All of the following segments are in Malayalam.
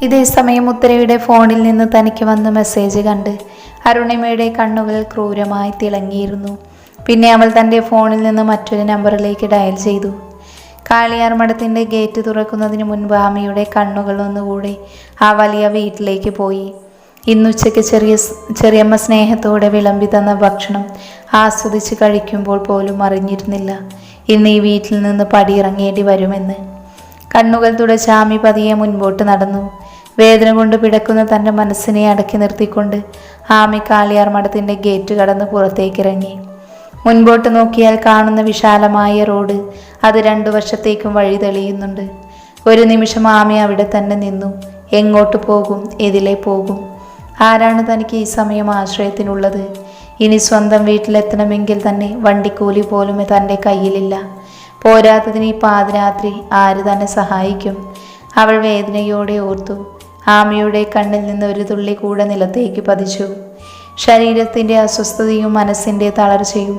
ഇതേ സമയം ഉത്തരയുടെ ഫോണിൽ നിന്ന് തനിക്ക് വന്ന മെസ്സേജ് കണ്ട് അരുണിമയുടെ കണ്ണുകൾ ക്രൂരമായി തിളങ്ങിയിരുന്നു. പിന്നെ അവൾ തൻ്റെ ഫോണിൽ നിന്ന് മറ്റൊരു നമ്പറിലേക്ക് ഡയൽ ചെയ്തു. കാളിയാർ മഠത്തിൻ്റെ ഗേറ്റ് തുറക്കുന്നതിന് മുൻപ് ആമിയുടെ കണ്ണുകൾ ഒന്നുകൂടെ ആ വലിയ വീട്ടിലേക്ക് പോയി. ഇന്നുച്ചയ്ക്ക് ചെറിയമ്മ സ്നേഹത്തോടെ വിളമ്പി തന്ന ഭക്ഷണം ആസ്വദിച്ച് കഴിക്കുമ്പോൾ പോലും അറിഞ്ഞിരുന്നില്ല ഇന്ന് ഈ വീട്ടിൽ നിന്ന് പടിയിറങ്ങേണ്ടി വരുമെന്ന്. കണ്ണുകൾ തുടച്ച് ആമി പതിയെ മുൻപോട്ട് നടന്നു. വേദന കൊണ്ട് പിടക്കുന്ന തൻ്റെ മനസ്സിനെ അടക്കി നിർത്തിക്കൊണ്ട് ആമി കാളിയാർ മഠത്തിൻ്റെ ഗേറ്റ് കടന്ന് പുറത്തേക്കിറങ്ങി. മുൻപോട്ട് നോക്കിയാൽ കാണുന്ന വിശാലമായ റോഡ്, അത് രണ്ടു വശത്തേക്കും വഴി തെളിയുന്നുണ്ട്. ഒരു നിമിഷം ആമി അവിടെ തന്നെ നിന്നു. എങ്ങോട്ട് പോകും, എതിലെ പോകും? ആരാണ് തനിക്ക് ഈ സമയം ആശ്രയത്തിനുള്ളത്? ഇനി സ്വന്തം വീട്ടിലെത്തണമെങ്കിൽ തന്നെ വണ്ടിക്കൂലി പോലും തൻ്റെ കയ്യിലില്ല. പോരാത്തതിന് ഈ പാതിരാത്രി ആര് തന്നെ സഹായിക്കും? അവൾ വേദനയോടെ ഓർത്തു. ആമിയുടെ കണ്ണിൽ നിന്ന് ഒരു തുള്ളി കൂടെ നിലത്തേക്ക് പതിച്ചു. ശരീരത്തിൻ്റെ അസ്വസ്ഥതയും മനസ്സിൻ്റെ തളർച്ചയും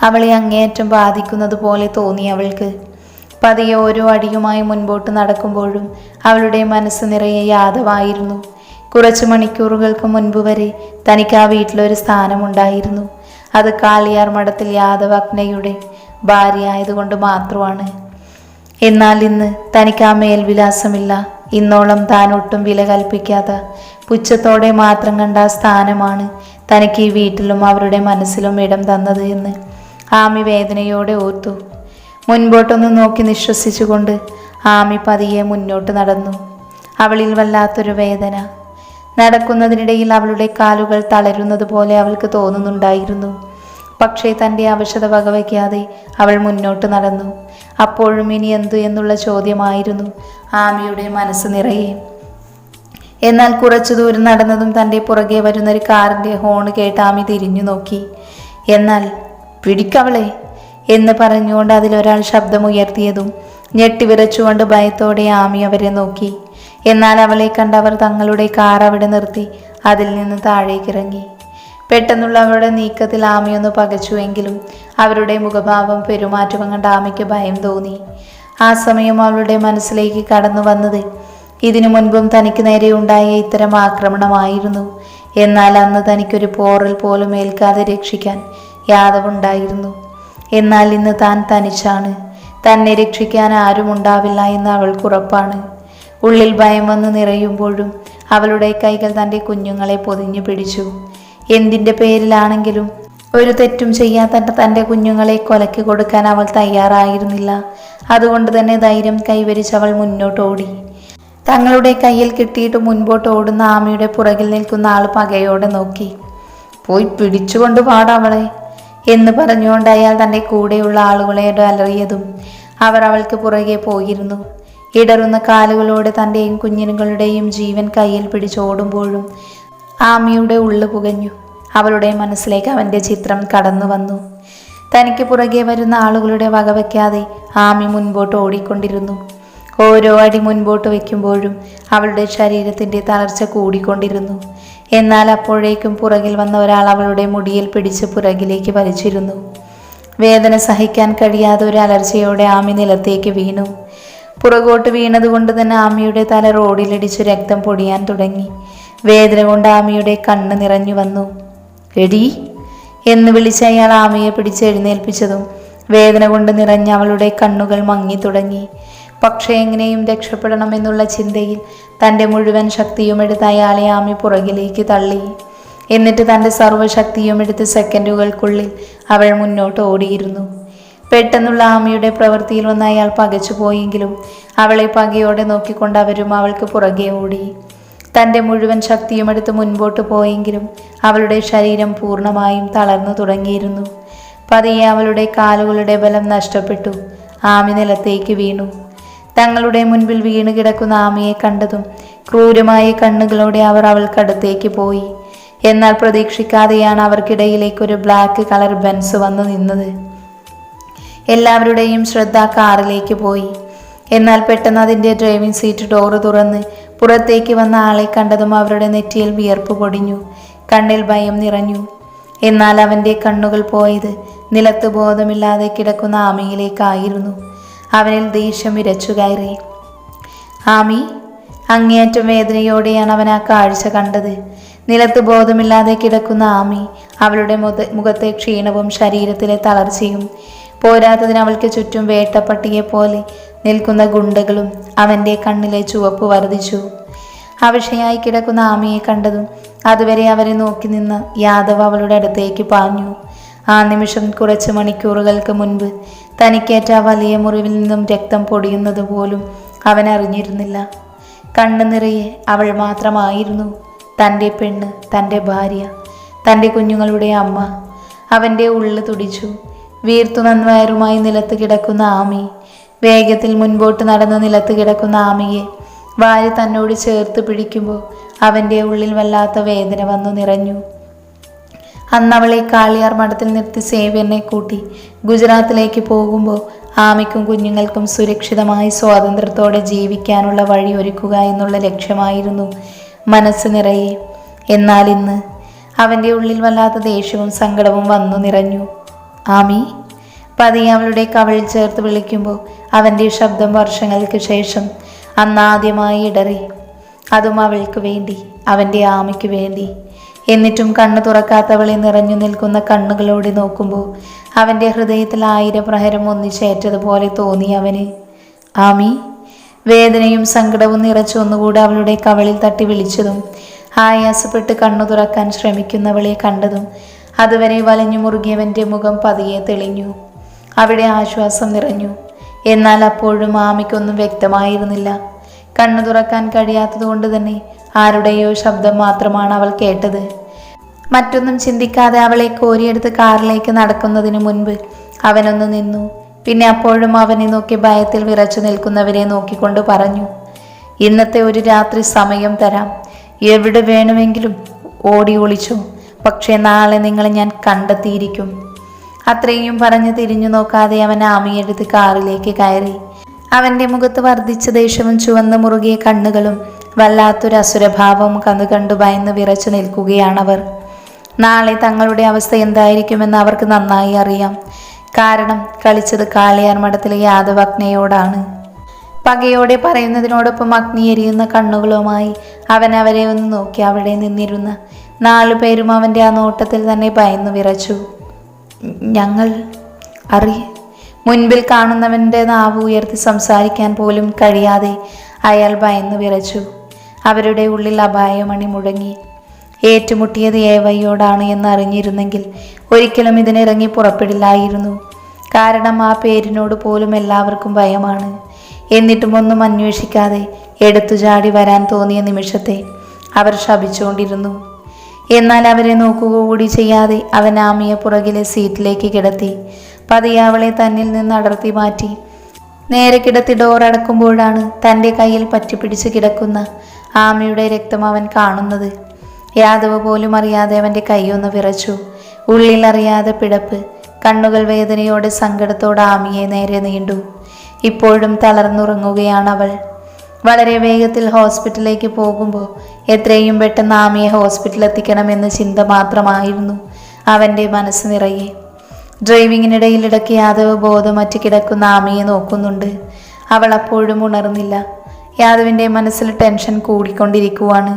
അവളെ അങ്ങേയറ്റം ബാധിക്കുന്നത് പോലെ തോന്നി അവൾക്ക്. പതിയെ ഓരോ അടിയുമായി മുൻപോട്ട് നടക്കുമ്പോഴും അവളുടെ മനസ്സ് നിറയെ യാദവായിരുന്നു. കുറച്ച് മണിക്കൂറുകൾക്ക് മുൻപ് വരെ തനിക്ക് ആ വീട്ടിലൊരു സ്ഥാനമുണ്ടായിരുന്നു. അത് കാളിയാർ മഠത്തിൽ യാദവജ്ഞയുടെ ഭാര്യയായതുകൊണ്ട് മാത്രമാണ്. എന്നാൽ ഇന്ന് തനിക്ക് ആ മേൽവിലാസമില്ല. ഇന്നോളം താൻ ഒട്ടും വില കൽപ്പിക്കാത്ത പുച്ഛത്തോടെ മാത്രം കണ്ട ആ സ്ഥാനമാണ് തനിക്ക് ഈ വീട്ടിലും അവരുടെ മനസ്സിലും ഇടം തന്നത് എന്ന് ആമി വേദനയോടെ ഓർത്തു. മുൻപോട്ടൊന്ന് നോക്കി നിശ്വസിച്ചുകൊണ്ട് ആമി പതിയെ മുന്നോട്ട് നടന്നു. അവളിൽ വല്ലാത്തൊരു വേദന. നടക്കുന്നതിനിടയിൽ അവളുടെ കാലുകൾ തളരുന്നത് പോലെ അവൾക്ക് തോന്നുന്നുണ്ടായിരുന്നു. പക്ഷേ തൻ്റെ അവശത വകവയ്ക്കാതെ അവൾ മുന്നോട്ട് നടന്നു. അപ്പോഴും ഇനി എന്തു എന്നുള്ള ചോദ്യമായിരുന്നു ആമിയുടെ മനസ്സ് നിറയെ. എന്നാൽ കുറച്ചു ദൂരം നടന്നതും തൻ്റെ പുറകെ വരുന്നൊരു കാറിൻ്റെ ഹോൺ കേട്ട് ആമി തിരിഞ്ഞു നോക്കി. എന്നാൽ പിടിക്കവളെ എന്ന് പറഞ്ഞുകൊണ്ട് അതിലൊരാൾ ശബ്ദമുയർത്തിയതും ഞെട്ടിവിറച്ചുകൊണ്ട് ഭയത്തോടെ ആമി അവരെ നോക്കി. എന്നാൽ അവളെ കണ്ടവർ തങ്ങളുടെ കാർ അവിടെ നിർത്തി അതിൽ നിന്ന് താഴേക്കിറങ്ങി. പെട്ടെന്നുള്ള അവരുടെ നീക്കത്തിൽ ആമിയൊന്ന് പകച്ചുവെങ്കിലും അവരുടെ മുഖഭാവം പെരുമാറ്റവും കണ്ട് ആമിക്ക് ഭയം തോന്നി. ആ സമയം അവളുടെ മനസ്സിലേക്ക് കടന്നു വന്നത് ഇതിനു മുൻപും തനിക്ക് നേരെ ഉണ്ടായ ഇത്തരം ആക്രമണമായിരുന്നു. എന്നാൽ അന്ന് തനിക്കൊരു പോറൽ പോലും ഏൽക്കാതെ രക്ഷിക്കാൻ യാദവുണ്ടായിരുന്നു. എന്നാൽ ഇന്ന് താൻ തനിച്ചാണ്. തന്നെ രക്ഷിക്കാൻ ആരും ഉണ്ടാവില്ല എന്ന് അവൾക്കുറപ്പാണ്. ഉള്ളിൽ ഭയം വന്ന് നിറയുമ്പോഴും അവളുടെ കൈകൾ തൻ്റെ കുഞ്ഞുങ്ങളെ പൊതിഞ്ഞു പിടിച്ചു. എന്തിൻ്റെ പേരിലാണെങ്കിലും ഒരു തെറ്റും ചെയ്യാത്ത തൻ്റെ കുഞ്ഞുങ്ങളെ കൊലയ്ക്ക് കൊടുക്കാൻ അവൾ തയ്യാറായിരുന്നില്ല. അതുകൊണ്ട് തന്നെ ധൈര്യം കൈവരിച്ച് അവൾ മുന്നോട്ടോടി. തങ്ങളുടെ കയ്യിൽ കിട്ടിയിട്ട് മുൻപോട്ട് ഓടുന്ന ആമിയുടെ പുറകിൽ നിൽക്കുന്ന ആൾ പകയോടെ നോക്കി. പോയി പിടിച്ചുകൊണ്ട് പാടവളെ എന്ന് പറഞ്ഞുകൊണ്ട് അയാൾ തൻ്റെ കൂടെയുള്ള ആളുകളെ അലറിയതും അവർ അവൾക്ക് പുറകെ പോയിരുന്നു. ഇടറുന്ന കാലുകളോടെ തൻ്റെയും കുഞ്ഞുങ്ങളുടെയും ജീവൻ കയ്യിൽ പിടിച്ചോടുമ്പോഴും ആമിയുടെ ഉള്ളു പുകഞ്ഞു. അവളുടെ മനസ്സിലേക്ക് അവൻ്റെ ചിത്രം കടന്നു വന്നു. തനിക്ക് പുറകെ വരുന്ന ആളുകളുടെ വകവയ്ക്കാതെ ആമി മുൻപോട്ട് ഓടിക്കൊണ്ടിരുന്നു. ഓരോ അടി മുൻപോട്ട് വയ്ക്കുമ്പോഴും അവളുടെ ശരീരത്തിൻ്റെ തളർച്ച കൂടിക്കൊണ്ടിരുന്നു. എന്നാൽ അപ്പോഴേക്കും പുറകിൽ വന്ന ഒരാൾ അവളുടെ മുടിയിൽ പിടിച്ച് പുറകിലേക്ക് വലിച്ചിരുന്നു. വേദന സഹിക്കാൻ കഴിയാതെ ഒരു അലർച്ചയോടെ ആമി നിലത്തേക്ക് വീണു. പുറകോട്ട് വീണതുകൊണ്ട് തന്നെ ആമിയുടെ തല റോഡിലിടിച്ച് രക്തം പൊടിയാൻ തുടങ്ങി. വേദന കൊണ്ട് ആമിയുടെ കണ്ണ് നിറഞ്ഞു വന്നു. എടി എന്ന് വിളിച്ച അയാൾ ആമിയെ പിടിച്ച് എഴുന്നേൽപ്പിച്ചതും വേദന കൊണ്ട് നിറഞ്ഞ അവളുടെ കണ്ണുകൾ മങ്ങി തുടങ്ങി. പക്ഷേ എങ്ങനെയും രക്ഷപ്പെടണമെന്നുള്ള ചിന്തയിൽ തൻ്റെ മുഴുവൻ ശക്തിയും എടുത്ത് അയാളെ ആമി പുറകിലേക്ക് തള്ളി. എന്നിട്ട് തൻ്റെ സർവ്വശക്തിയും എടുത്ത് സെക്കൻഡുകൾക്കുള്ളിൽ അവൾ മുന്നോട്ട് ഓടിയിരുന്നു. പെട്ടെന്നുള്ള ആമിയുടെ പ്രവൃത്തിയിൽ വന്ന് അയാൾ പകച്ചു പോയെങ്കിലും അവളെ പകയോടെ നോക്കിക്കൊണ്ട് അവരും അവൾക്ക് പുറകെ ഓടി. തൻ്റെ മുഴുവൻ ശക്തിയും എടുത്ത് മുൻപോട്ട് പോയെങ്കിലും അവളുടെ ശരീരം പൂർണ്ണമായും തളർന്നു തുടങ്ങിയിരുന്നു. പതിയെ അവളുടെ കാലുകളുടെ ബലം നഷ്ടപ്പെട്ടു. ആമി നിലത്തേക്ക് വീണു. തങ്ങളുടെ മുൻപിൽ വീണ് കിടക്കുന്ന ആമിയെ കണ്ടതും ക്രൂരമായ കണ്ണുകളോടെ അവർ അവൾക്കടുത്തേക്ക് പോയി. എന്നാൽ പ്രതീക്ഷിക്കാതെയാണ് അവർക്കിടയിലേക്കൊരു ബ്ലാക്ക് കളർ ബെൻസ് വന്നു നിന്നത്. എല്ലാവരുടെയും ശ്രദ്ധ കാറിലേക്ക് പോയി. എന്നാൽ പെട്ടെന്ന് അതിൻ്റെ ഡ്രൈവിംഗ് സീറ്റ് ഡോറ് തുറന്ന് പുറത്തേക്ക് വന്ന ആളെ കണ്ടതും അവരുടെ നെറ്റിയിൽ വിയർപ്പ് പൊടിഞ്ഞു. കണ്ണിൽ ഭയം നിറഞ്ഞു. എന്നാൽ അവൻ്റെ കണ്ണുകൾ പോയത് നിലത്ത് ബോധമില്ലാതെ കിടക്കുന്ന ആമിയിലേക്കായിരുന്നു. അവനിൽ ദേഷ്യം വിരച്ചു കയറി. ആമി അങ്ങേയറ്റം വേദനയോടെയാണ് അവൻ ആ കാഴ്ച കണ്ടത്. നിലത്ത് ബോധമില്ലാതെ കിടക്കുന്ന ആമി, അവളുടെ മുഖത്തെ ക്ഷീണവും ശരീരത്തിലെ തളർച്ചയും പോരാത്തതിന് അവൾക്ക് ചുറ്റും വേട്ടപ്പട്ടിയെ പോലെ നിൽക്കുന്ന ഗുണ്ടകളും അവൻ്റെ കണ്ണിലെ ചുവപ്പ് വർദ്ധിച്ചു. അവശയായി കിടക്കുന്ന ആമിയെ കണ്ടതും അതുവരെ അവരെ നോക്കി നിന്ന യാദവ് അവളുടെ അടുത്തേക്ക് പാഞ്ഞു. ആ നിമിഷം കുറച്ച് മണിക്കൂറുകൾക്ക് മുൻപ് തനിക്കേറ്റ വലിയ മുറിവിൽ നിന്നും രക്തം പൊടിയുന്നത് പോലും അവൻ അറിഞ്ഞിരുന്നില്ല. കണ്ണു നിറയെ അവൾ മാത്രമായിരുന്നു, തൻ്റെ പെണ്ണ്, തൻ്റെ ഭാര്യ, തൻ്റെ കുഞ്ഞുങ്ങളുടെ അമ്മ. അവൻ്റെ ഉള്ളു തുടിച്ചു. വീർത്തു നൻവയറുമായി നിലത്ത് കിടക്കുന്ന ആമി, വേഗത്തിൽ മുൻപോട്ട് നടന്ന് നിലത്ത് കിടക്കുന്ന ആമിയെ വാരി തന്നോട് ചേർത്ത് പിടിക്കുമ്പോൾ അവൻ്റെ ഉള്ളിൽ വല്ലാത്ത വേദന വന്നു നിറഞ്ഞു. അന്നവളെ കാളിയാർ മഠത്തിൽ നിർത്തി സേവ്യനെ കൂട്ടി ഗുജറാത്തിലേക്ക് പോകുമ്പോൾ ആമിക്കും കുഞ്ഞുങ്ങൾക്കും സുരക്ഷിതമായി സ്വാതന്ത്ര്യത്തോടെ ജീവിക്കാനുള്ള വഴി ഒരുക്കുക എന്നുള്ള ലക്ഷ്യമായിരുന്നു മനസ്സ് നിറയെ. എന്നാൽ ഇന്ന് അവൻ്റെ ഉള്ളിൽ വല്ലാത്ത ദേഷ്യവും സങ്കടവും വന്നു നിറഞ്ഞു. ആമി, പതിയെ അവളുടെ കവിളിൽ ചേർത്ത് വിളിക്കുമ്പോൾ അവൻ്റെ ശബ്ദം വർഷങ്ങൾക്ക് ശേഷം അന്നാദ്യമായി ഇടറി. അതും അവൾക്ക് വേണ്ടി, അവൻ്റെ ആമിക്ക് വേണ്ടി. എന്നിട്ടും കണ്ണു തുറക്കാത്തവളെ നിറഞ്ഞു നിൽക്കുന്ന കണ്ണുകളോടെ നോക്കുമ്പോൾ അവൻ്റെ ഹൃദയത്തിൽ 1000 പ്രഹരം ഒന്നിച്ചേറ്റതുപോലെ തോന്നി അവന്. ആമി, വേദനയും സങ്കടവും നിറച്ചു ഒന്നുകൂടെ അവളുടെ കവളിൽ തട്ടി വിളിച്ചതും ആയാസപ്പെട്ട് കണ്ണു തുറക്കാൻ ശ്രമിക്കുന്നവളെ കണ്ടതും അതുവരെ വലഞ്ഞു മുറുകിയവൻ്റെ മുഖം പതിയെ തെളിഞ്ഞു. അവിടെ ആശ്വാസം നിറഞ്ഞു. എന്നാൽ അപ്പോഴും ആമിക്കൊന്നും വ്യക്തമായിരുന്നില്ല. കണ്ണു തുറക്കാൻ കഴിയാത്തതുകൊണ്ട് തന്നെ ആരുടെയോ ശബ്ദം മാത്രമാണ് അവൾ കേട്ടത്. മറ്റൊന്നും ചിന്തിക്കാതെ അവളെ കോരിയെടുത്ത് കാറിലേക്ക് നടക്കുന്നതിന് മുൻപ് അവനൊന്ന് നിന്നു. പിന്നെ അപ്പോഴും അവനെ നോക്കി ഭയത്തിൽ വിറച്ചു നിൽക്കുന്നവരെ നോക്കിക്കൊണ്ട് പറഞ്ഞു, ഇന്നത്തെ ഒരു രാത്രി സമയം തരാം. എവിടെ വേണമെങ്കിലും ഓടി ഒളിച്ചു. പക്ഷേ നാളെ നിങ്ങളെ ഞാൻ കണ്ടെത്തിയിരിക്കും. അത്രയും പറഞ്ഞ് തിരിഞ്ഞു നോക്കാതെ അവൻ ആമിയെടുത്ത് കാറിലേക്ക് കയറി. അവൻ്റെ മുഖത്ത് വർദ്ധിച്ച ദേഷ്യവും ചുവന്ന മുറുകിയ കണ്ണുകളും വല്ലാത്തൊരു അസുരഭാവവും കണ്ടു ഭയന്ന് വിറച്ചു നിൽക്കുകയാണവർ. നാളെ തങ്ങളുടെ അവസ്ഥ എന്തായിരിക്കുമെന്ന് അവർക്ക് നന്നായി അറിയാം. കാരണം കളിച്ചത് കാളിയാർ മഠത്തിലെ യാദവ് അഗ്നയോടാണ്. പകയോടെ പറയുന്നതിനോടൊപ്പം അഗ്നി എരിയുന്ന കണ്ണുകളുമായി അവൻ അവരെ ഒന്ന് നോക്കി അവിടെ നിന്നിരുന്ന 4 പേരും അവൻ്റെ ആ നോട്ടത്തിൽ തന്നെ ഭയന്നു വിറച്ചു. ഞങ്ങൾ മുൻപിൽ കാണുന്നവൻ്റെ നാവ് ഉയർത്തി സംസാരിക്കാൻ പോലും കഴിയാതെ അയാൾ ഭയന്നു വിറച്ചു. അവരുടെ ഉള്ളിൽ അപായമണി മുഴങ്ങി. ഏറ്റുമുട്ടിയത് ഏവയ്യോടാണ് എന്നറിഞ്ഞിരുന്നെങ്കിൽ ഒരിക്കലും ഇതിനിറങ്ങി പുറപ്പെടില്ലായിരുന്നു. കാരണം ആ പേരിനോട് പോലും എല്ലാവർക്കും ഭയമാണ്. എന്നിട്ടും ഒന്നും അന്വേഷിക്കാതെ എടുത്തുചാടി വരാൻ തോന്നിയ നിമിഷത്തെ അവർ ശപിച്ചുകൊണ്ടിരുന്നു. എന്നാൽ അവരെ നോക്കുക കൂടി ചെയ്യാതെ അവൻ ആമിയെ പുറകിലെ സീറ്റിലേക്ക് കിടത്തി. പതിയെ അവളെ തന്നിൽ നിന്ന് അടർത്തി മാറ്റി നേരെ കിടത്തി ഡോർ അടക്കുമ്പോഴാണ് തൻ്റെ കയ്യിൽ പറ്റിപ്പിടിച്ച് കിടക്കുന്ന ആമിയുടെ രക്തം അവൻ കാണുന്നത്. യാദവ് പോലും അറിയാതെ അവൻ്റെ കൈയൊന്ന് വിറച്ചു. ഉള്ളിൽ അറിയാതെ പിടപ്പ്. കണ്ണുകൾ വേദനയോടെ സങ്കടത്തോടെ ആമിയെ നേരെ നീണ്ടു. ഇപ്പോഴും തളർന്നുറങ്ങുകയാണവൾ. വളരെ വേഗത്തിൽ ഹോസ്പിറ്റലിലേക്ക് പോകുമ്പോൾ എത്രയും പെട്ടെന്ന് ആമിയെ ഹോസ്പിറ്റലിൽ എത്തിക്കണമെന്ന ചിന്ത മാത്രമായിരുന്നു അവൻ്റെ മനസ്സ് നിറയെ. ഡ്രൈവിങ്ങിനിടയിൽ ഇടയ്ക്ക് യാദവ് ബോധമറ്റ് കിടക്കുന്ന ആമിയെ നോക്കുന്നുണ്ട്. അവൾ അപ്പോഴും ഉണർന്നില്ല. യാദവിൻ്റെ മനസ്സിൽ ടെൻഷൻ കൂടിക്കൊണ്ടിരിക്കുവാണ്.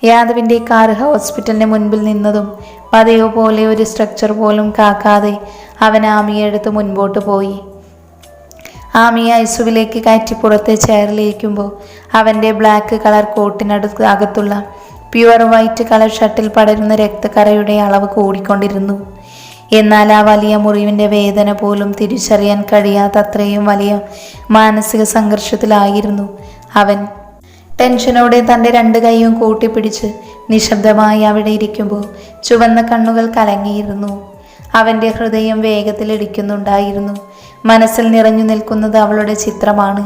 യാദവിൻ്റെ കാർ ഹോസ്പിറ്റലിന് മുൻപിൽ നിന്നതും പതയോ പോലെ ഒരു സ്ട്രക്ചർ പോലും കാക്കാതെ അവൻ ആമിയെ എടുത്ത് മുൻപോട്ട് പോയി. ആമിയെ ഐസുവിലേക്ക് കയറ്റി പുറത്തെ ചെയറിലിരിക്കുമ്പോൾ അവൻ്റെ ബ്ലാക്ക് കളർ കോട്ടിനടുത്ത് അകത്തുള്ള പ്യുവർ വൈറ്റ് കളർ ഷർട്ടിൽ പടരുന്ന രക്തക്കറയുടെ അളവ് കൂടിക്കൊണ്ടിരുന്നു. എന്നാൽ ആ വലിയ മുറിവിൻ്റെ വേദന പോലും തിരിച്ചറിയാൻ കഴിയാത്ത അത്രയും വലിയ മാനസിക സംഘർഷത്തിലായിരുന്നു അവൻ. ടെൻഷനോടെ തൻ്റെ 2 കൈയും കൂട്ടിപ്പിടിച്ച് നിശബ്ദമായി അവിടെ ഇരിക്കുമ്പോൾ ചുവന്ന കണ്ണുകൾ കലങ്ങിയിരുന്നു. അവൻ്റെ ഹൃദയം വേഗത്തിൽ ഇടിക്കുന്നുണ്ടായിരുന്നു. മനസ്സിൽ നിറഞ്ഞു നിൽക്കുന്നത് അവളുടെ ചിത്രമാണ്.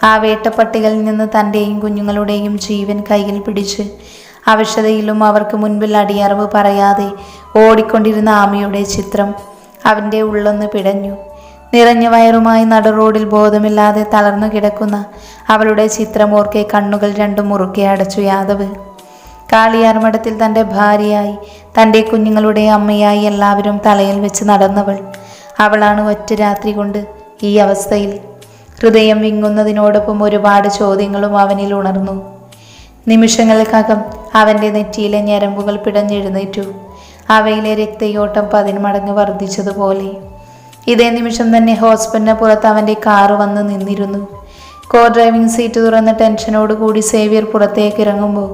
ആ വേട്ടപ്പട്ടികളിൽ നിന്ന് തൻ്റെയും കുഞ്ഞുങ്ങളുടെയും ജീവൻ കയ്യിൽ പിടിച്ച് അവശതയിലും അവർക്ക് മുൻപിൽ അടിയറവ് പറയാതെ ഓടിക്കൊണ്ടിരുന്ന ആമിയുടെ ചിത്രം. അവൻ്റെ ഉള്ളൊന്ന് പിടഞ്ഞു. നിറഞ്ഞ വയറുമായി നടുറോഡിൽ ബോധമില്ലാതെ തളർന്നു കിടക്കുന്ന അവളുടെ ചിത്രമോർക്കെ കണ്ണുകൾ 2 മുറുക്കെ അടച്ചു യാദവ്. കാളിയാർ മഠത്തിൽ തൻ്റെ ഭാര്യയായി, തൻ്റെ കുഞ്ഞുങ്ങളുടെ അമ്മയായി എല്ലാവരും തലയിൽ വെച്ച് നടന്നവൾ. അവളാണ് ഒറ്റ രാത്രി കൊണ്ട് ഈ അവസ്ഥയിൽ. ഹൃദയം വിങ്ങുന്നതിനോടൊപ്പം ഒരുപാട് ചോദ്യങ്ങളും അവനിൽ ഉണർന്നു. നിമിഷങ്ങൾക്കകം അവൻ്റെ നെറ്റിയിലെ ഞരമ്പുകൾ പിടഞ്ഞെഴുന്നേറ്റു. അവയിലെ രക്തയോട്ടം 10 മടങ്ങ് വർദ്ധിച്ചതുപോലെ. ഇതേ നിമിഷം തന്നെ ഹോസ്പിറ്റലിന് പുറത്ത് അവൻ്റെ കാറ് വന്ന് നിന്നിരുന്നു. കോ ഡ്രൈവിംഗ് സീറ്റ് തുറന്ന് ടെൻഷനോടുകൂടി സേവ്യർ പുറത്തേക്ക് ഇറങ്ങുമ്പോൾ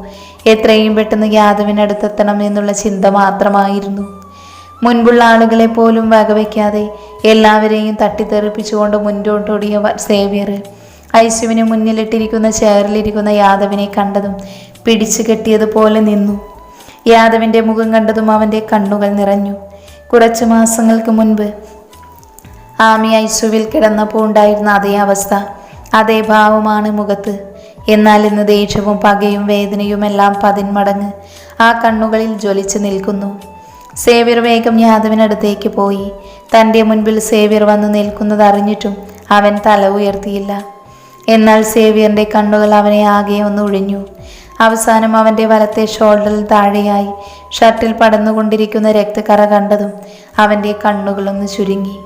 എത്രയും പെട്ടെന്ന് യാദവിനടുത്തെത്തണം എന്നുള്ള ചിന്ത മാത്രമായിരുന്നു. മുൻപുള്ള ആളുകളെ പോലും വകവയ്ക്കാതെ എല്ലാവരെയും തട്ടിത്തെറിപ്പിച്ചുകൊണ്ട് മുന്നോട്ടോടിയ സേവ്യർ ഐസുവിന് മുന്നിലിട്ടിരിക്കുന്ന ചെയറിലിരിക്കുന്ന യാദവിനെ കണ്ടതും പിടിച്ചു കെട്ടിയതുപോലെ നിന്നു. യാദവിൻ്റെ മുഖം കണ്ടതും അവൻ്റെ കണ്ണുകൾ നിറഞ്ഞു. കുറച്ച് മാസങ്ങൾക്ക് മുൻപ് ആമി ഐസുവിൽ കിടന്നപ്പോൾ ഉണ്ടായിരുന്ന അതേ അവസ്ഥ, അതേ ഭാവമാണ് മുഖത്ത്. എന്നാൽ ഇന്ന് ദേഷ്യവും പകയും വേദനയുമെല്ലാം 10 മടങ്ങ് ആ കണ്ണുകളിൽ ജ്വലിച്ചു നിൽക്കുന്നു. സേവ്യർ വേഗം യാദവിനടുത്തേക്ക് പോയി. തൻ്റെ മുൻപിൽ സേവ്യർ വന്ന് നിൽക്കുന്നത് അറിഞ്ഞിട്ടും അവൻ തല ഉയർത്തിയില്ല. എന്നാൽ സേവ്യറിൻ്റെ കണ്ണുകൾ അവനെ ആകെ ഒന്ന് ഒഴിഞ്ഞു. അവസാനം അവൻ്റെ വലത്തെ ഷോൾഡറിൽ താഴെയായി ഷർട്ടിൽ പടർന്നുകൊണ്ടിരിക്കുന്ന രക്തക്കറ കണ്ടതും അവൻ്റെ കണ്ണുകളൊന്ന് ചുരുങ്ങി.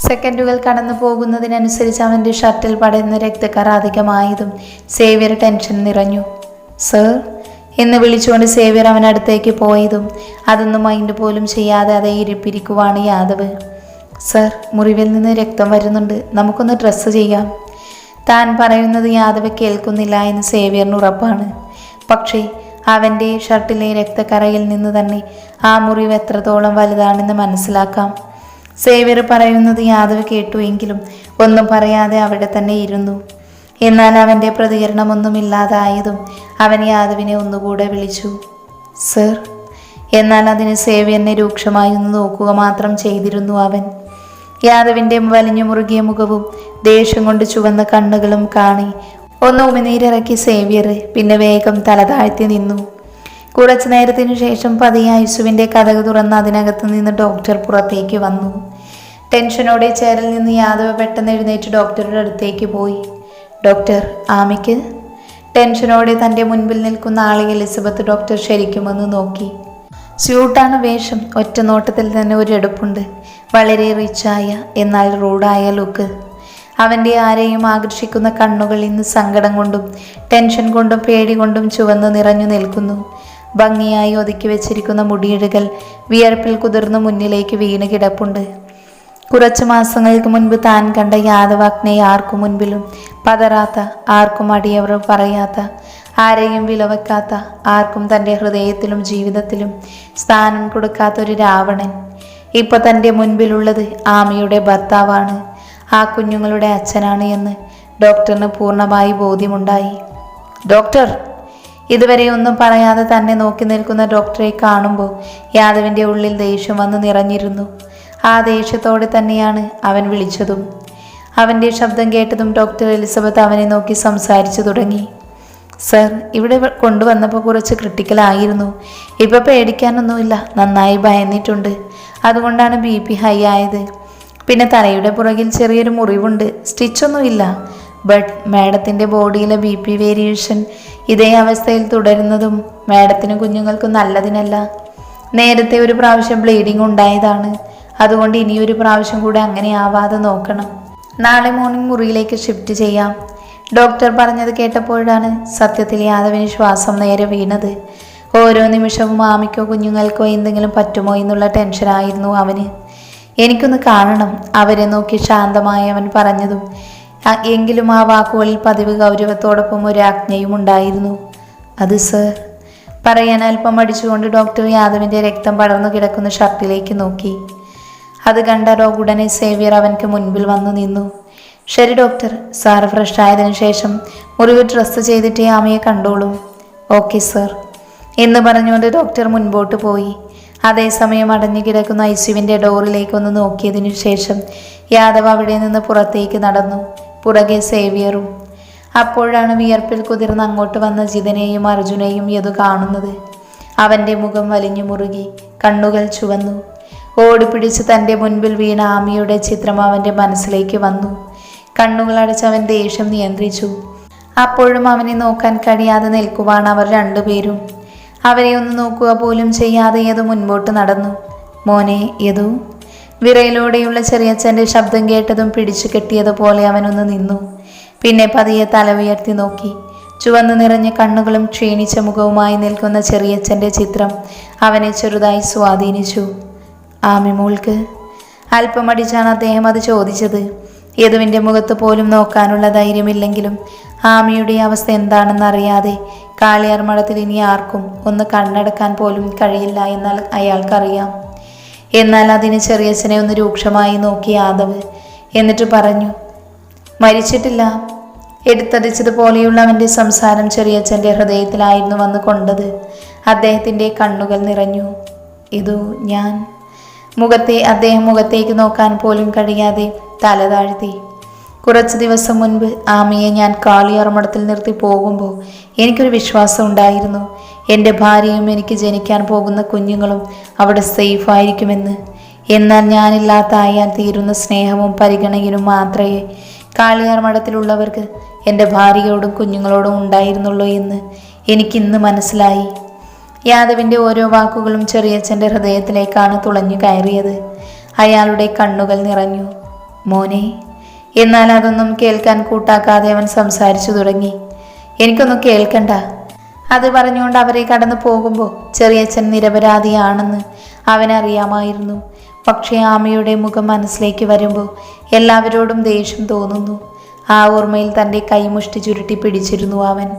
സെക്കൻഡുകൾ കടന്നു പോകുന്നതിനനുസരിച്ച് അവൻ്റെ ഷർട്ടിൽ പടരുന്ന രക്തക്കറ അധികമായതും സേവ്യർ ടെൻഷൻ നിറഞ്ഞു. സർ എന്ന് വിളിച്ചുകൊണ്ട് സേവ്യർ അവനടുത്തേക്ക് പോയതും അതൊന്നും മൈൻഡ് പോലും ചെയ്യാതെ അതേ ഇരിപ്പിരിക്കുവാണ് യാദവ്. സർ, മുറിവിൽ നിന്ന് രക്തം വരുന്നുണ്ട്, നമുക്കൊന്ന് ഡ്രസ്സ് ചെയ്യാം. താൻ പറയുന്നത് യാദവ് കേൾക്കുന്നില്ല എന്ന് സേവ്യറിന് ഉറപ്പാണ്. പക്ഷേ അവൻ്റെ ഷർട്ടിലെ രക്തക്കറയിൽ നിന്ന് തന്നെ ആ മുറിവ് എത്രത്തോളം വലുതാണെന്ന് മനസ്സിലാക്കാം. സേവ്യർ പറയുന്നത് യാദവ് കേട്ടു എങ്കിലും ഒന്നും പറയാതെ അവിടെ തന്നെ ഇരുന്നു. എന്നാൽ അവൻ്റെ പ്രതികരണമൊന്നുമില്ലാതായതും അവൻ യാദവിനെ ഒന്നുകൂടെ വിളിച്ചു. സർ. എന്നാൽ അതിന് സേവ്യറിനെ രൂക്ഷമായി ഒന്ന് നോക്കുക മാത്രം ചെയ്തിരുന്നു അവൻ. യാദവിൻ്റെ വലിഞ്ഞു മുറുകിയ മുഖവും ദേഷ്യം കൊണ്ട് ചുവന്ന കണ്ണുകളും കാണി ഒന്ന് ഉമിനീരിറക്കി സേവ്യർ പിന്നെ വേഗം തല താഴ്ത്തി നിന്നു. കുറച്ചു നേരത്തിനു ശേഷം പതിയെ ഐസുവിൻ്റെ കതക് തുറന്ന് അതിനകത്ത് നിന്ന് ഡോക്ടർ പുറത്തേക്ക് വന്നു. ടെൻഷനോടെ ചെയറിൽ നിന്ന് യാദവ് പെട്ടെന്ന് എഴുന്നേറ്റ് ഡോക്ടറുടെ അടുത്തേക്ക് പോയി. ഡോക്ടർ, ആമിക്ക്? ടെൻഷനോടെ തൻ്റെ മുൻപിൽ നിൽക്കുന്ന ആളെ എലിസബത്ത് ഡോക്ടർ ശരിക്കുമൊന്ന് നോക്കി. സ്യൂട്ടാണ് വേഷം. ഒറ്റ നോട്ടത്തിൽ തന്നെ ഒരു എടുപ്പുണ്ട്. വളരെ റിച്ചായ എന്നാൽ റൂഡായ ലുക്ക്. അവൻ്റെ ആരെയും ആകർഷിക്കുന്ന കണ്ണുകൾ ഇന്ന് സങ്കടം കൊണ്ടും ടെൻഷൻ കൊണ്ടും പേടി കൊണ്ടും ചുവന്ന് നിറഞ്ഞു നിൽക്കുന്നു. ഭംഗിയായി ഒതുക്കി വെച്ചിരിക്കുന്ന മുടിയിഴകൾ വിയർപ്പിൽ കുതിർന്ന് മുന്നിലേക്ക് വീണ് കിടപ്പുണ്ട്. കുറച്ചു മാസങ്ങൾക്ക് മുൻപ് താൻ കണ്ട യാദവാഗ്നയെ ആർക്കു മുൻപിലും പതറാത്ത, ആർക്കും അടിയവർ പറയാത്ത, ആരെയും വിലവെക്കാത്ത, ആർക്കും തൻ്റെ ഹൃദയത്തിലും ജീവിതത്തിലും സ്ഥാനം കൊടുക്കാത്ത ഒരു രാവണൻ ഇപ്പൊ തൻ്റെ മുൻപിലുള്ളത് ആമിയുടെ ഭർത്താവാണ്, ആ കുഞ്ഞുങ്ങളുടെ അച്ഛനാണ് എന്ന് ഡോക്ടറിന് പൂർണ്ണമായി ബോധ്യമുണ്ടായി. ഡോക്ടർ! ഇതുവരെ ഒന്നും പറയാതെ തന്നെ നോക്കി നിൽക്കുന്ന ഡോക്ടറെ കാണുമ്പോൾ യാദവിൻ്റെ ഉള്ളിൽ ദേഷ്യം വന്ന് നിറഞ്ഞിരുന്നു. ആ ദേഷ്യത്തോടെ തന്നെയാണ് അവൻ വിളിച്ചതും. അവൻ്റെ ശബ്ദം കേട്ടതും ഡോക്ടർ എലിസബത്ത് അവനെ നോക്കി സംസാരിച്ചു തുടങ്ങി. സർ, ഇവിടെ കൊണ്ടുവന്നപ്പോൾ കുറച്ച് ക്രിട്ടിക്കലായിരുന്നു. ഇപ്പോൾ പേടിക്കാനൊന്നുമില്ല, നന്നായി ഭയന്നിട്ടുണ്ട്. അതുകൊണ്ടാണ് BP ഹൈ ആയത്. പിന്നെ തലയുടെ പുറകിൽ ചെറിയൊരു മുറിവുണ്ട്, സ്റ്റിച്ചൊന്നുമില്ല. ബട്ട് മാഡത്തിൻ്റെ ബോഡിയിലെ BP വേരിയേഷൻ ഇതേ അവസ്ഥയിൽ തുടരുന്നതും മാഡത്തിനും കുഞ്ഞുങ്ങൾക്കും നല്ലതിനല്ല. നേരത്തെ ഒരു പ്രാവശ്യം ബ്ലീഡിങ് ഉണ്ടായതാണ്. അതുകൊണ്ട് ഇനിയൊരു പ്രാവശ്യം കൂടെ അങ്ങനെ ആവാതെ നോക്കണം. നാളെ മോർണിംഗ് മുറിയിലേക്ക് ഷിഫ്റ്റ് ചെയ്യാം. ഡോക്ടർ പറഞ്ഞത് കേട്ടപ്പോഴാണ് സത്യത്തിൽ യാദവിന് ശ്വാസം നേരെ വീണത്. ഓരോ നിമിഷവും ആമിക്കോ കുഞ്ഞുങ്ങൾക്കോ എന്തെങ്കിലും പറ്റുമോ എന്നുള്ള ടെൻഷനായിരുന്നു അവന്. എനിക്കൊന്ന് കാണണം, അവരെ നോക്കി ശാന്തമായി അവൻ പറഞ്ഞതും. എങ്കിലും ആ വാക്കുകളിൽ പതിവ് ഗൗരവത്തോടൊപ്പം ഒരു ആജ്ഞയും ഉണ്ടായിരുന്നു. അത് സർ. പറയാൻ അല്പം അടിച്ചുകൊണ്ട് ഡോക്ടർ യാദവിൻ്റെ രക്തം പടർന്നു കിടക്കുന്ന ഷർട്ടിലേക്ക് നോക്കി. അത് കണ്ട ഉടനെ സേവ്യർ അവൻക്ക് മുൻപിൽ വന്നു നിന്നു. ശരി ഡോക്ടർ, സാർ ഫ്രഷ് ആയതിനു ശേഷം മുറിവ് ഡ്രസ്സ് ചെയ്തിട്ടേ ആമയെ കണ്ടോളൂ. ഓക്കെ സർ എന്ന് പറഞ്ഞുകൊണ്ട് ഡോക്ടർ മുൻപോട്ട് പോയി. അതേസമയം അടഞ്ഞു കിടക്കുന്ന ഐസുവിൻ്റെ ഡോറിലേക്കൊന്ന് നോക്കിയതിനു ശേഷം യാദവ് അവിടെ നിന്ന് പുറത്തേക്ക് നടന്നു. പുറകെ സേവ്യറും. അപ്പോഴാണ് വിയർപ്പിൽ കുതിർന്ന് അങ്ങോട്ട് വന്ന ജിതനെയും അർജുനെയും യദു കാണുന്നത്. അവൻ്റെ മുഖം വലിഞ്ഞു മുറുകി, കണ്ണുകൾ ചുവന്നു. ഓടിപ്പിടിച്ച് തൻ്റെ മുൻപിൽ വീണ ആമിയുടെ ചിത്രം അവൻ്റെ മനസ്സിലേക്ക് വന്നു. കണ്ണുകളടച്ച് അവൻ ദേഷ്യം നിയന്ത്രിച്ചു. അപ്പോഴും അവനെ നോക്കാൻ കഴിയാതെ നിൽക്കുവാണ് അവർ രണ്ടുപേരും. അവരെ ഒന്ന് നോക്കുക പോലും ചെയ്യാതെ യദു മുൻപോട്ട് നടന്നു. മോനെ യദു. വിറയിലൂടെയുള്ള ചെറിയച്ഛൻ്റെ ശബ്ദം കേട്ടതും പിടിച്ചു കെട്ടിയതുപോലെ അവനൊന്ന് നിന്നു. പിന്നെ പതിയെ തല ഉയർത്തി നോക്കി. ചുവന്നു നിറഞ്ഞ കണ്ണുകളും ക്ഷീണിച്ച മുഖവുമായി നിൽക്കുന്ന ചെറിയച്ഛൻ്റെ ചിത്രം അവനെ ചെറുതായി സ്വാധീനിച്ചു. ആമി മോൾക്ക്? അല്പമടിച്ചാണ് അദ്ദേഹം അത് ചോദിച്ചത്. യദുവിൻ്റെ മുഖത്ത് പോലും നോക്കാനുള്ള ധൈര്യമില്ലെങ്കിലും ആമിയുടെ അവസ്ഥ എന്താണെന്ന് അറിയാതെ കാളിയാർ മഠത്തിൽ ഇനി ആർക്കും ഒന്ന് കണ്ണടക്കാൻ പോലും കഴിയില്ല എന്നാൽ അയാൾക്കറിയാം. എന്നാൽ അതിന് ചെറിയച്ഛനെ ഒന്ന് രൂക്ഷമായി നോക്കി യാദവ്. എന്നിട്ട് പറഞ്ഞു, മരിച്ചിട്ടില്ല. എടുത്തടിച്ചതുപോലെയുള്ള അവൻ്റെ സംസാരം ചെറിയച്ഛൻ്റെ ഹൃദയത്തിലായിരുന്നു വന്ന് കൊണ്ടത്. അദ്ദേഹത്തിൻ്റെ കണ്ണുകൾ നിറഞ്ഞു. ഇതു ഞാൻ. അദ്ദേഹം മുഖത്തേക്ക് നോക്കാൻ പോലും കഴിയാതെ തല താഴ്ത്തി. കുറച്ച് ദിവസം മുൻപ് ആമിയെ ഞാൻ കാളിയാർ മഠത്തിൽ നിർത്തി പോകുമ്പോൾ എനിക്കൊരു വിശ്വാസം ഉണ്ടായിരുന്നു, എൻ്റെ ഭാര്യയും എനിക്ക് ജനിക്കാൻ പോകുന്ന കുഞ്ഞുങ്ങളും അവിടെ സേഫായിരിക്കുമെന്ന്. എന്നാൽ ഞാനില്ലാത്ത അയാൾ തീരുന്ന സ്നേഹവും പരിഗണനയും മാത്രമേ കാളിയാർ മഠത്തിലുള്ളവർക്ക് എൻ്റെ ഭാര്യയോടും കുഞ്ഞുങ്ങളോടും ഉണ്ടായിരുന്നുള്ളൂ എന്ന് എനിക്കിന്ന് മനസ്സിലായി. യാദവിൻ്റെ ഓരോ വാക്കുകളും ചെറിയച്ഛൻ്റെ ഹൃദയത്തിലേക്കാണ് തുളഞ്ഞു കയറിയത്. അയാളുടെ കണ്ണുകൾ നിറഞ്ഞു. മോനെ. എന്നാൽ അതൊന്നും കേൾക്കാൻ കൂട്ടാക്കാതെ അവൻ സംസാരിച്ചു തുടങ്ങി. എനിക്കൊന്നും കേൾക്കണ്ട. അത് പറഞ്ഞുകൊണ്ട് അവരെ കടന്നു പോകുമ്പോൾ ചെറിയച്ഛൻ നിരപരാധിയാണെന്ന് അവനറിയാമായിരുന്നു. പക്ഷേ ആമയുടെ മുഖം മനസ്സിലേക്ക് വരുമ്പോൾ എല്ലാവരോടും ദേഷ്യം തോന്നുന്നു. ആ ഓർമ്മയിൽ തൻ്റെ കൈമുഷ്ടി ചുരുട്ടി പിടിച്ചിരുന്നു അവൻ.